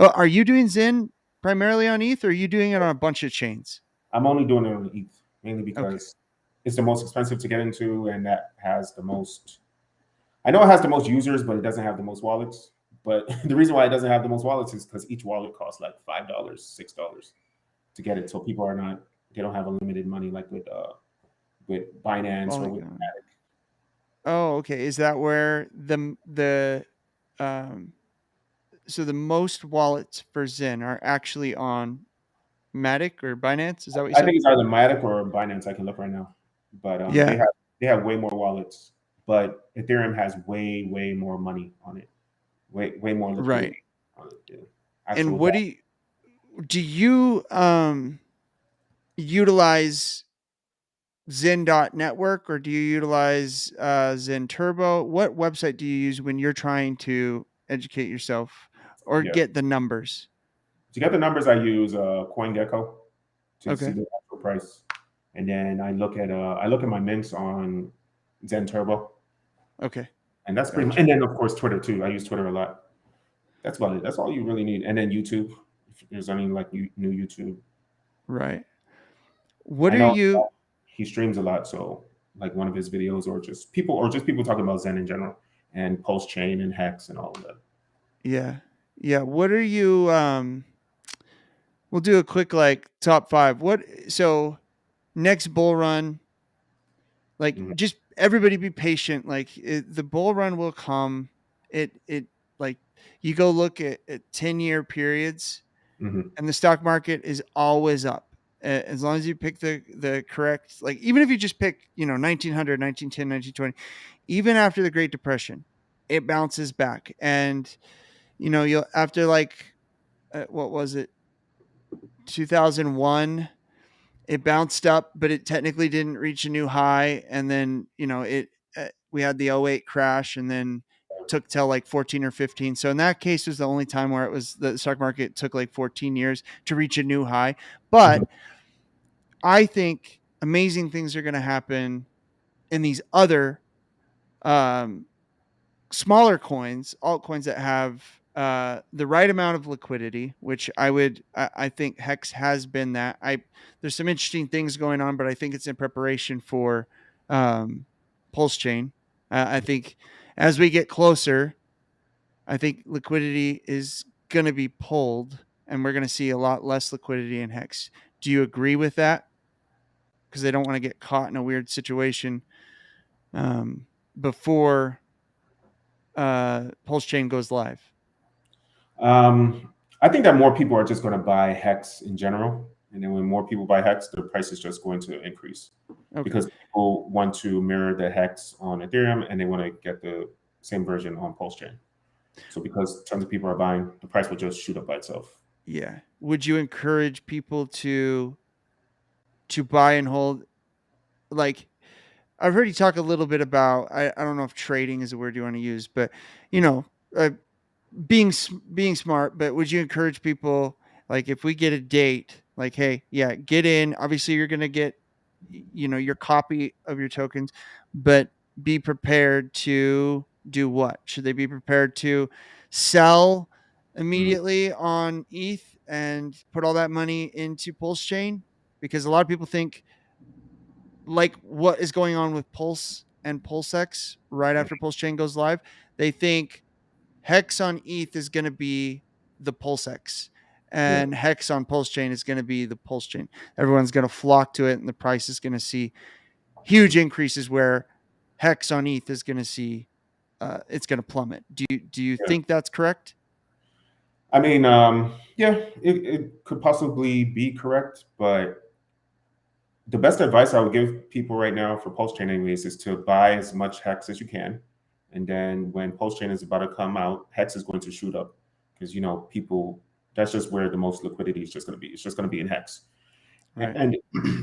Oh, are you doing Zen primarily on ETH, or are you doing it on a bunch of chains? I'm only doing it on ETH, mainly Okay. because it's the most expensive to get into, and that has the most. I know it has the most users, but it doesn't have the most wallets. But the reason why it doesn't have the most wallets is because each wallet costs like $5, $6 to get it. So people are not, they don't have unlimited money like with Binance or with Polygon. Oh, okay. Is that where um so the most wallets for Zen are actually on Matic or Binance? Is that what you I said? think it's either Matic or Binance. I can look right now, but Yeah. they have way more wallets. But Ethereum has way more money on it, way more Right. liquidity on it. Yeah. And Actual. what do you utilize Zen.network, or do you utilize Zen Turbo? What website do you use when you're trying to educate yourself or Yeah. get the numbers? To get the numbers, I use CoinGecko to see Okay. the actual price, and then I look at my mints on Zen Turbo, Okay. and that's pretty much. Gotcha. And then of course Twitter too. I use Twitter a lot. That's about it. That's all you really need. And then YouTube, if there's any like new YouTube. Right. What I are know you he streams a lot, so like one of his videos, or just people talking about Zen in general, and PulseChain and Hex and all of that. Yeah. Yeah. What are you we'll do a quick like top 5. What so next bull run, like Mhm. just everybody be patient, like the bull run will come. It like you go look at 10-year periods Mhm. and the stock market is always up. As long as you pick the correct, like even if you just pick, 1900, 1910, 1920, even after the Great Depression, it bounces back. And you'll after like what was it, 2001, it bounced up, but it technically didn't reach a new high. And then we had the '08 crash, and then took till like 14 or 15. So in that case, was the only time where it was the stock market took like 14 years to reach a new high. Mhm. But I think amazing things are going to happen in these other um, smaller coins, altcoins that have the right amount of liquidity, which I think Hex has been that. There's some interesting things going on, but I think it's in preparation for um, PulseChain. I think as we get closer, I think liquidity is going to be pulled, and we're going to see a lot less liquidity in Hex. Do you agree with that? Because they don't want to get caught in a weird situation before PulseChain goes live. I think that more people are just going to buy Hex in general, and then when more people buy Hex, the price is just going to increase Okay. because people want to mirror the Hex on Ethereum, and they want to get the same version on PulseChain. So because tons of people are buying, the price will just shoot up by itself. Yeah. Would you encourage people to buy and hold? Like, I've heard you talk a little bit about. I don't know if trading is a word you want to use, but you know, uh, being smart. But would you encourage people, like, if we get a date, like, hey, yeah, get in. Obviously, you're gonna get your copy of your tokens, but be prepared to do what? Should they be prepared to sell Mhm. immediately on ETH and put all that money into Pulse Chain? Because a lot of people think, like what is going on with Pulse and PulseX right after Pulse Chain goes live, they think Hex on ETH is going to be the PulseX, Yeah. and Hex on Pulse Chain is going to be the Pulse Chain. Everyone's going to flock to it, and the price is going to see huge increases where Hex on ETH is going to see it's going to plummet. Do you Yeah. think that's correct? I mean, yeah, it could possibly be correct, but the best advice I would give people right now for Pulse Chain anyways is to buy as much Hex as you can. And then when Pulse Chain is about to come out, Hex is going to shoot up because people, that's just where the most liquidity is just going to be. It's just going to be in Hex. Right. And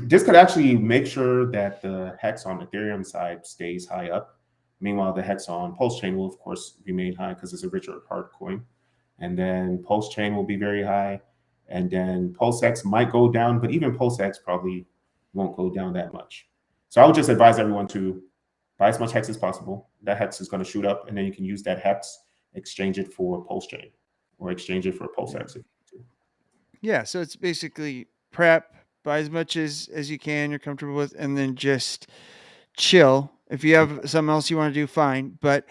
this could actually make sure that the Hex on Ethereum side stays high up. Meanwhile, the Hex on Pulse Chain will of course remain high because it's a richer hard coin. And then Pulse Chain will be very high. And then PulseX might go down, but even PulseX probably won't go down that much. So I would just advise everyone to buy as much Hex as possible. That Hex is going to shoot up, and then you can use that Hex, exchange it for Pulse Chain. or exchange it for a Yeah. PulseX. Yeah. So it's basically prep, buy as much as you can, you're comfortable with, and then just chill. If you have something else you want to do, fine. But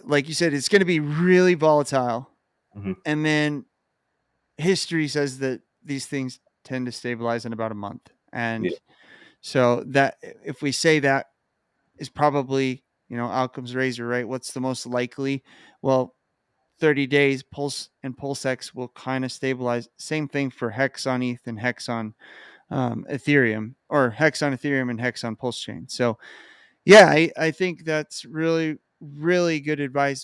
like you said, it's going to be really volatile. Mm-hmm. And then history says that these things tend to stabilize in about a month. And Yeah. so that if we say that is probably, Occam's razor, right? What's the most likely? Well, 30 days, Pulse and PulseX will kind of stabilize. Same thing for Hex on ETH and Hex on Ethereum, or Hex on Ethereum and Hex on PulseChain. So yeah, I think that's really, really good advice.